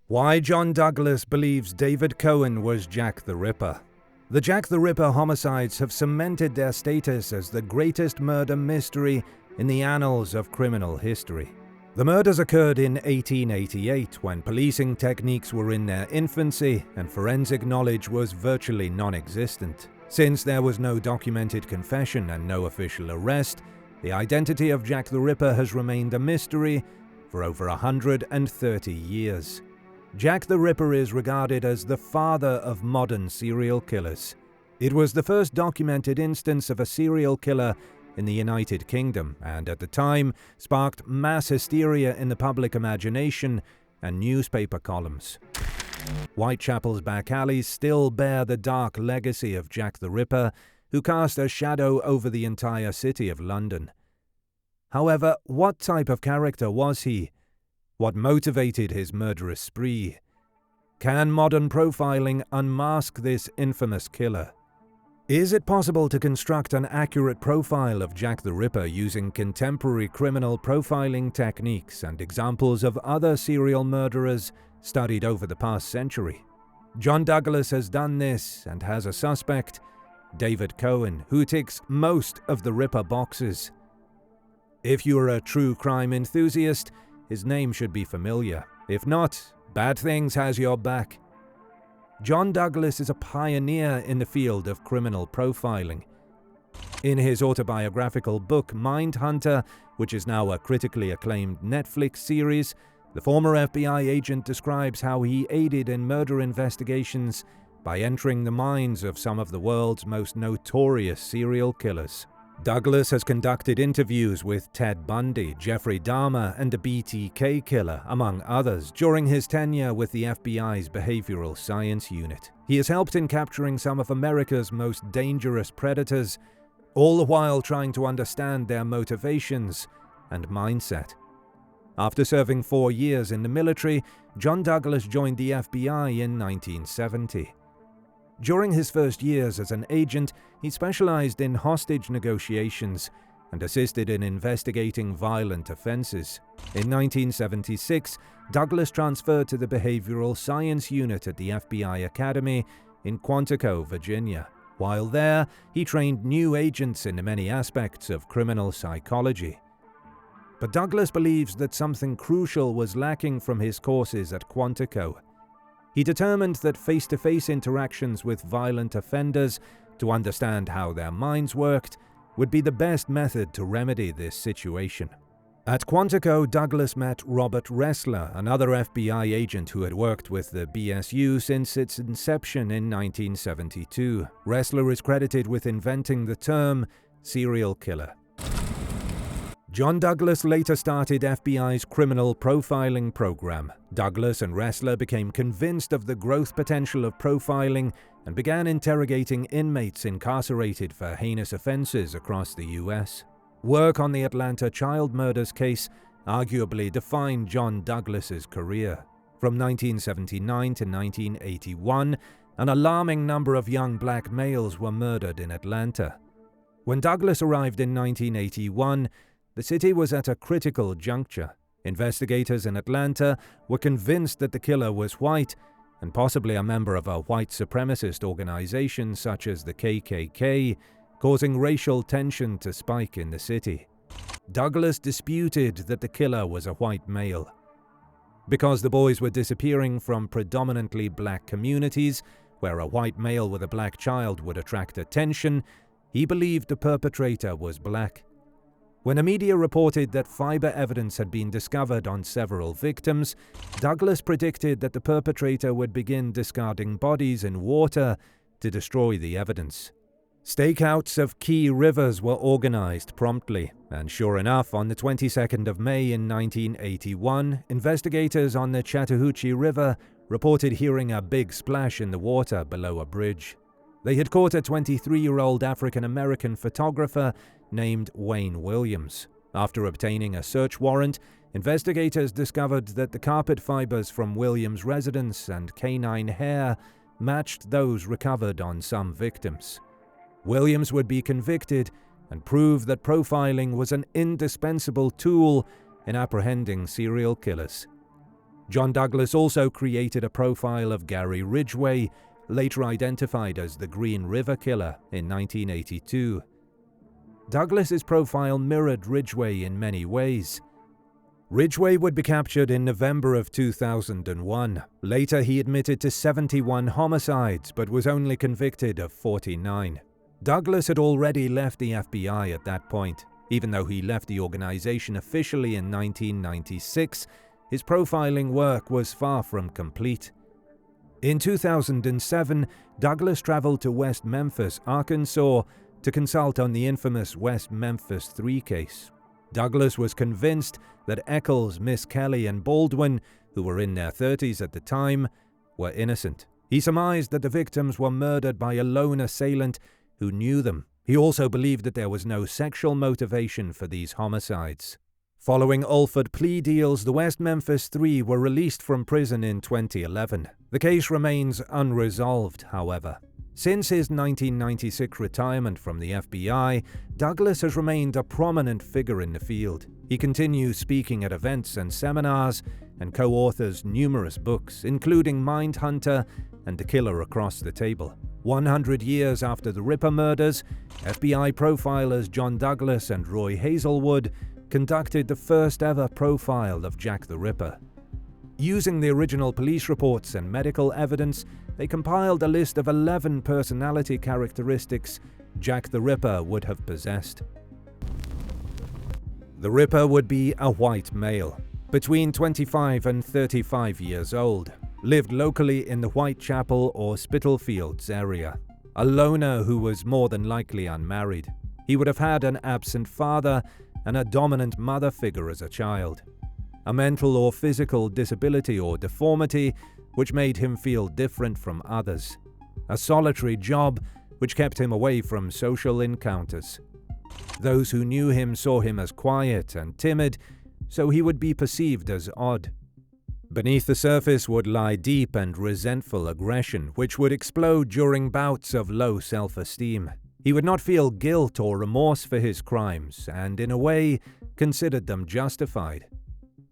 Why John Douglas believes David Cohen was Jack the Ripper. The Jack the Ripper homicides have cemented their status as the greatest murder mystery in the annals of criminal history. The murders occurred in 1888, when policing techniques were in their infancy and forensic knowledge was virtually non-existent. Since there was no documented confession and no official arrest, the identity of Jack the Ripper has remained a mystery for over 130 years. Jack the Ripper is regarded as the father of modern serial killers. It was the first documented instance of a serial killer in the United Kingdom, and at the time sparked mass hysteria in the public imagination and newspaper columns. Whitechapel's back alleys still bear the dark legacy of Jack the Ripper, who cast a shadow over the entire city of London. However, what type of character was he? What motivated his murderous spree? Can modern profiling unmask this infamous killer? Is it possible to construct an accurate profile of Jack the Ripper using contemporary criminal profiling techniques and examples of other serial murderers studied over the past century? John Douglas has done this and has a suspect, David Cohen, who ticks most of the Ripper boxes. If you're a true crime enthusiast, his name should be familiar. If not, Bad Things has your back. John Douglas is a pioneer in the field of criminal profiling. In his autobiographical book Mindhunter, which is now a critically acclaimed Netflix series, the former FBI agent describes how he aided in murder investigations by entering the minds of some of the world's most notorious serial killers. Douglas has conducted interviews with Ted Bundy, Jeffrey Dahmer, and the BTK killer, among others, during his tenure with the FBI's Behavioral Science Unit. He has helped in capturing some of America's most dangerous predators, all the while trying to understand their motivations and mindset. After serving 4 years in the military, John Douglas joined the FBI in 1970. During his first years as an agent, he specialized in hostage negotiations and assisted in investigating violent offenses. In 1976, Douglas transferred to the Behavioral Science Unit at the FBI Academy in Quantico, Virginia. While there, he trained new agents in the many aspects of criminal psychology. But Douglas believes that something crucial was lacking from his courses at Quantico. He determined that face-to-face interactions with violent offenders to understand how their minds worked would be the best method to remedy this situation. At Quantico, Douglas met Robert Ressler, another FBI agent who had worked with the BSU since its inception in 1972. Ressler is credited with inventing the term serial killer. John Douglas later started FBI's criminal profiling program. Douglas and Ressler became convinced of the growth potential of profiling and began interrogating inmates incarcerated for heinous offenses across the US. Work on the Atlanta child murders case arguably defined John Douglas's career. From 1979 to 1981, an alarming number of young black males were murdered in Atlanta. When Douglas arrived in 1981, the city was at a critical juncture. Investigators in Atlanta were convinced that the killer was white and possibly a member of a white supremacist organization such as the KKK, causing racial tension to spike in the city. Douglas disputed that the killer was a white male. Because the boys were disappearing from predominantly black communities, where a white male with a black child would attract attention, he believed the perpetrator was black. When the media reported that fiber evidence had been discovered on several victims, Douglas predicted that the perpetrator would begin discarding bodies in water to destroy the evidence. Stakeouts of key rivers were organized promptly, and sure enough, on the 22nd of May in 1981, investigators on the Chattahoochee River reported hearing a big splash in the water below a bridge. They had caught a 23-year-old African-American photographer named Wayne Williams. After obtaining a search warrant, investigators discovered that the carpet fibers from Williams' residence and canine hair matched those recovered on some victims. Williams would be convicted and prove that profiling was an indispensable tool in apprehending serial killers. John Douglas also created a profile of Gary Ridgway, later identified as the Green River Killer in 1982. Douglas's profile mirrored Ridgway in many ways. Ridgway would be captured in November of 2001. Later, he admitted to 71 homicides, but was only convicted of 49. Douglas had already left the FBI at that point. Even though he left the organization officially in 1996, his profiling work was far from complete. In 2007, Douglas traveled to West Memphis, Arkansas, to consult on the infamous West Memphis 3 case. Douglas was convinced that Eccles, Miss Kelly, and Baldwin, who were in their 30s at the time, were innocent. He surmised that the victims were murdered by a lone assailant who knew them. He also believed that there was no sexual motivation for these homicides. Following Alford plea deals, the West Memphis 3 were released from prison in 2011. The case remains unresolved, however. Since his 1996 retirement from the FBI, Douglas has remained a prominent figure in the field. He continues speaking at events and seminars and co-authors numerous books, including Mindhunter and The Killer Across the Table. 100 years after the Ripper murders, FBI profilers John Douglas and Roy Hazelwood conducted the first ever profile of Jack the Ripper. Using the original police reports and medical evidence, they compiled a list of 11 personality characteristics Jack the Ripper would have possessed. The Ripper would be a white male, between 25 and 35 years old, lived locally in the Whitechapel or Spitalfields area, a loner who was more than likely unmarried. He would have had an absent father and a dominant mother figure as a child. A mental or physical disability or deformity which made him feel different from others. A solitary job which kept him away from social encounters. Those who knew him saw him as quiet and timid, so he would be perceived as odd. Beneath the surface would lie deep and resentful aggression, which would explode during bouts of low self-esteem. He would not feel guilt or remorse for his crimes, and in a way, considered them justified.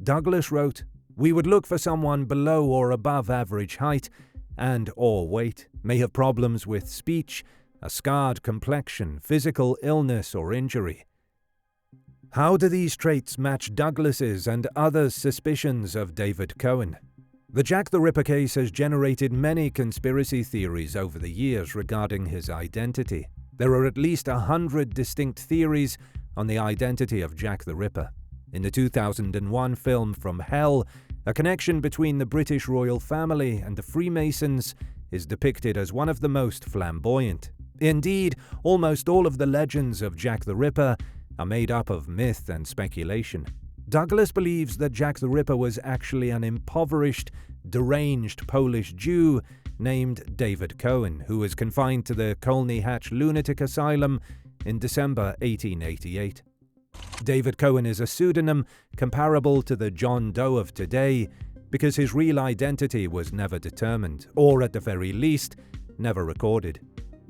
Douglas wrote, "We would look for someone below or above average height and or weight, may have problems with speech, a scarred complexion, physical illness or injury." How do these traits match Douglas's and others' suspicions of David Cohen? The Jack the Ripper case has generated many conspiracy theories over the years regarding his identity. There are at least 100 distinct theories on the identity of Jack the Ripper. In the 2001 film From Hell, a connection between the British royal family and the Freemasons is depicted as one of the most flamboyant. Indeed, almost all of the legends of Jack the Ripper are made up of myth and speculation. Douglas believes that Jack the Ripper was actually an impoverished, deranged Polish Jew named David Cohen, who was confined to the Colney Hatch Lunatic Asylum in December 1888. David Cohen is a pseudonym comparable to the John Doe of today because his real identity was never determined, or at the very least, never recorded.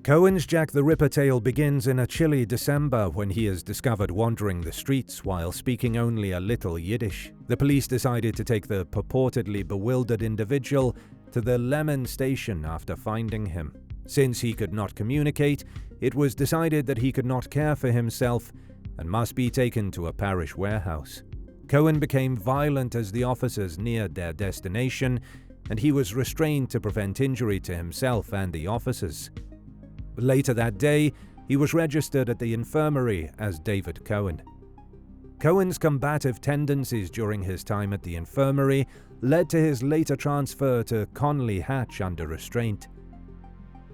Cohen's Jack the Ripper tale begins in a chilly December when he is discovered wandering the streets while speaking only a little Yiddish. The police decided to take the purportedly bewildered individual to the Lemon station after finding him. Since he could not communicate, it was decided that he could not care for himself and must be taken to a parish warehouse. Cohen became violent as the officers neared their destination, and he was restrained to prevent injury to himself and the officers. Later that day, he was registered at the infirmary as David Cohen. Cohen's combative tendencies during his time at the infirmary led to his later transfer to Conley Hatch under restraint.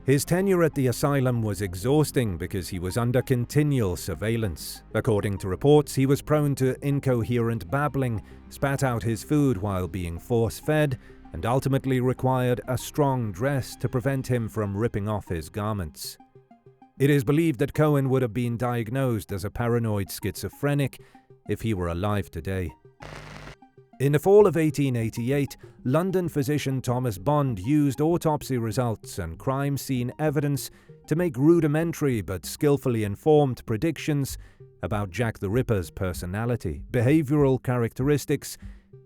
His tenure at the asylum was exhausting because he was under continual surveillance. According to reports, he was prone to incoherent babbling, spat out his food while being force-fed, and ultimately required a strong dress to prevent him from ripping off his garments. It is believed that Cohen would have been diagnosed as a paranoid schizophrenic if he were alive today. In the fall of 1888, London physician Thomas Bond used autopsy results and crime scene evidence to make rudimentary but skillfully informed predictions about Jack the Ripper's personality, behavioral characteristics,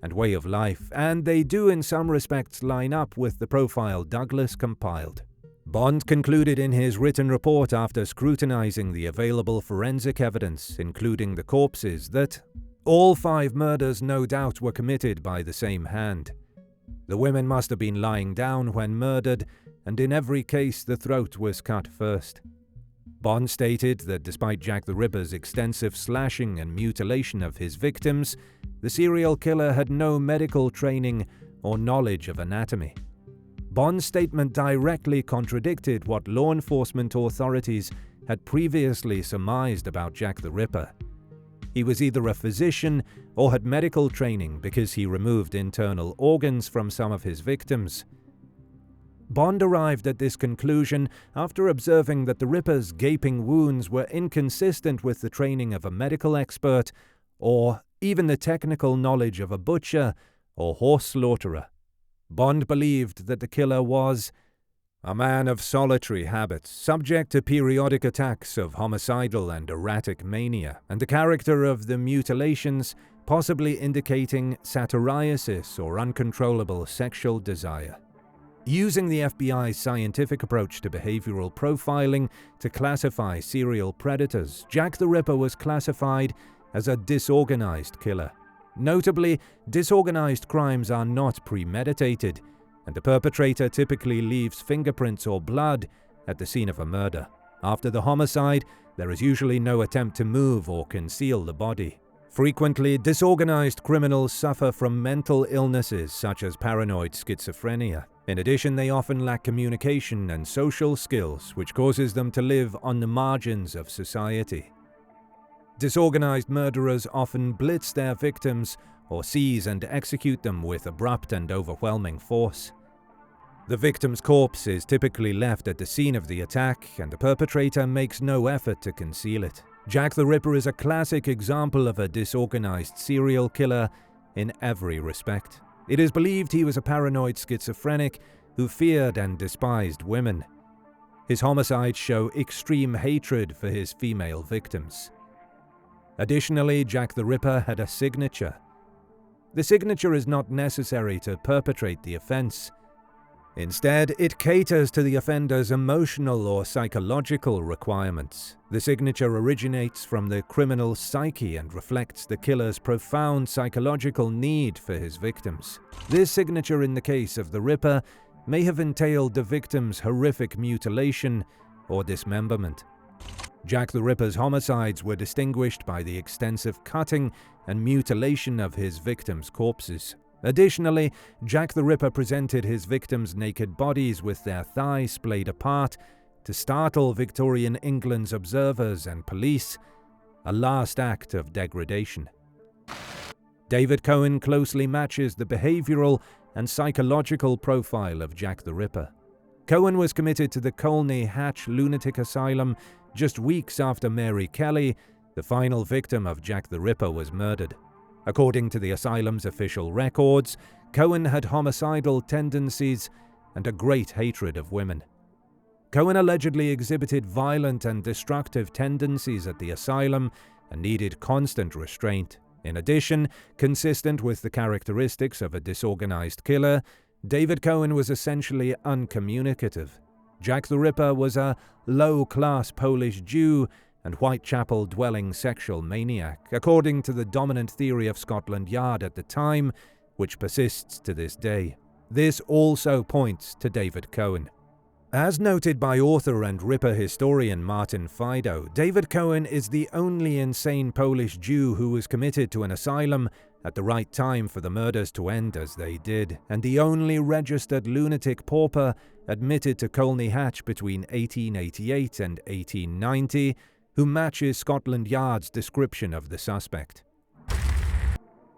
and way of life, and they do in some respects line up with the profile Douglas compiled. Bond concluded in his written report after scrutinizing the available forensic evidence, including the corpses, that all 5 murders no doubt were committed by the same hand. The women must have been lying down when murdered, and in every case the throat was cut first. Bond stated that despite Jack the Ripper's extensive slashing and mutilation of his victims, the serial killer had no medical training or knowledge of anatomy. Bond's statement directly contradicted what law enforcement authorities had previously surmised about Jack the Ripper. He was either a physician or had medical training because he removed internal organs from some of his victims. Bond arrived at this conclusion after observing that the Ripper's gaping wounds were inconsistent with the training of a medical expert or even the technical knowledge of a butcher or horse slaughterer. Bond believed that the killer was a man of solitary habits, subject to periodic attacks of homicidal and erratic mania, and the character of the mutilations possibly indicating satyriasis or uncontrollable sexual desire. Using the FBI's scientific approach to behavioral profiling to classify serial predators, Jack the Ripper was classified as a disorganized killer. Notably, disorganized crimes are not premeditated, and the perpetrator typically leaves fingerprints or blood at the scene of a murder. After the homicide, there is usually no attempt to move or conceal the body. Frequently, disorganized criminals suffer from mental illnesses such as paranoid schizophrenia. In addition, they often lack communication and social skills, which causes them to live on the margins of society. Disorganized murderers often blitz their victims or seize and execute them with abrupt and overwhelming force. The victim's corpse is typically left at the scene of the attack, and the perpetrator makes no effort to conceal it. Jack the Ripper is a classic example of a disorganized serial killer in every respect. It is believed he was a paranoid schizophrenic who feared and despised women. His homicides show extreme hatred for his female victims. Additionally, Jack the Ripper had a signature. The signature is not necessary to perpetrate the offense. Instead, it caters to the offender's emotional or psychological requirements. The signature originates from the criminal's psyche and reflects the killer's profound psychological need for his victims. This signature in the case of the Ripper may have entailed the victim's horrific mutilation or dismemberment. Jack the Ripper's homicides were distinguished by the extensive cutting and mutilation of his victims' corpses. Additionally, Jack the Ripper presented his victims' naked bodies with their thighs splayed apart to startle Victorian England's observers and police, a last act of degradation. David Cohen closely matches the behavioral and psychological profile of Jack the Ripper. Cohen was committed to the Colney Hatch Lunatic Asylum just weeks after Mary Kelly, the final victim of Jack the Ripper, was murdered. According to the asylum's official records, Cohen had homicidal tendencies and a great hatred of women. Cohen allegedly exhibited violent and destructive tendencies at the asylum and needed constant restraint. In addition, consistent with the characteristics of a disorganized killer, David Cohen was essentially uncommunicative. Jack the Ripper was a low-class Polish Jew and Whitechapel-dwelling sexual maniac, according to the dominant theory of Scotland Yard at the time, which persists to this day. This also points to David Cohen. As noted by author and Ripper historian Martin Fido, David Cohen is the only insane Polish Jew who was committed to an asylum at the right time for the murders to end as they did, and the only registered lunatic pauper admitted to Colney Hatch between 1888 and 1890, who matches Scotland Yard's description of the suspect.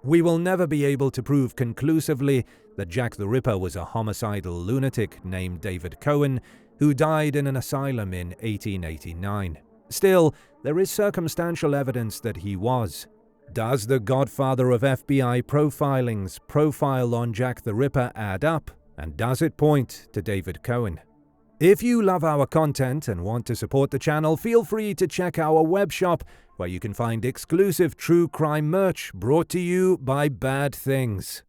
We will never be able to prove conclusively that Jack the Ripper was a homicidal lunatic named David Cohen, who died in an asylum in 1889. Still, there is circumstantial evidence that he was. Does the godfather of FBI profiling's profile on Jack the Ripper add up, and does it point to David Cohen? If you love our content and want to support the channel, feel free to check our webshop where you can find exclusive true crime merch brought to you by Bad Things.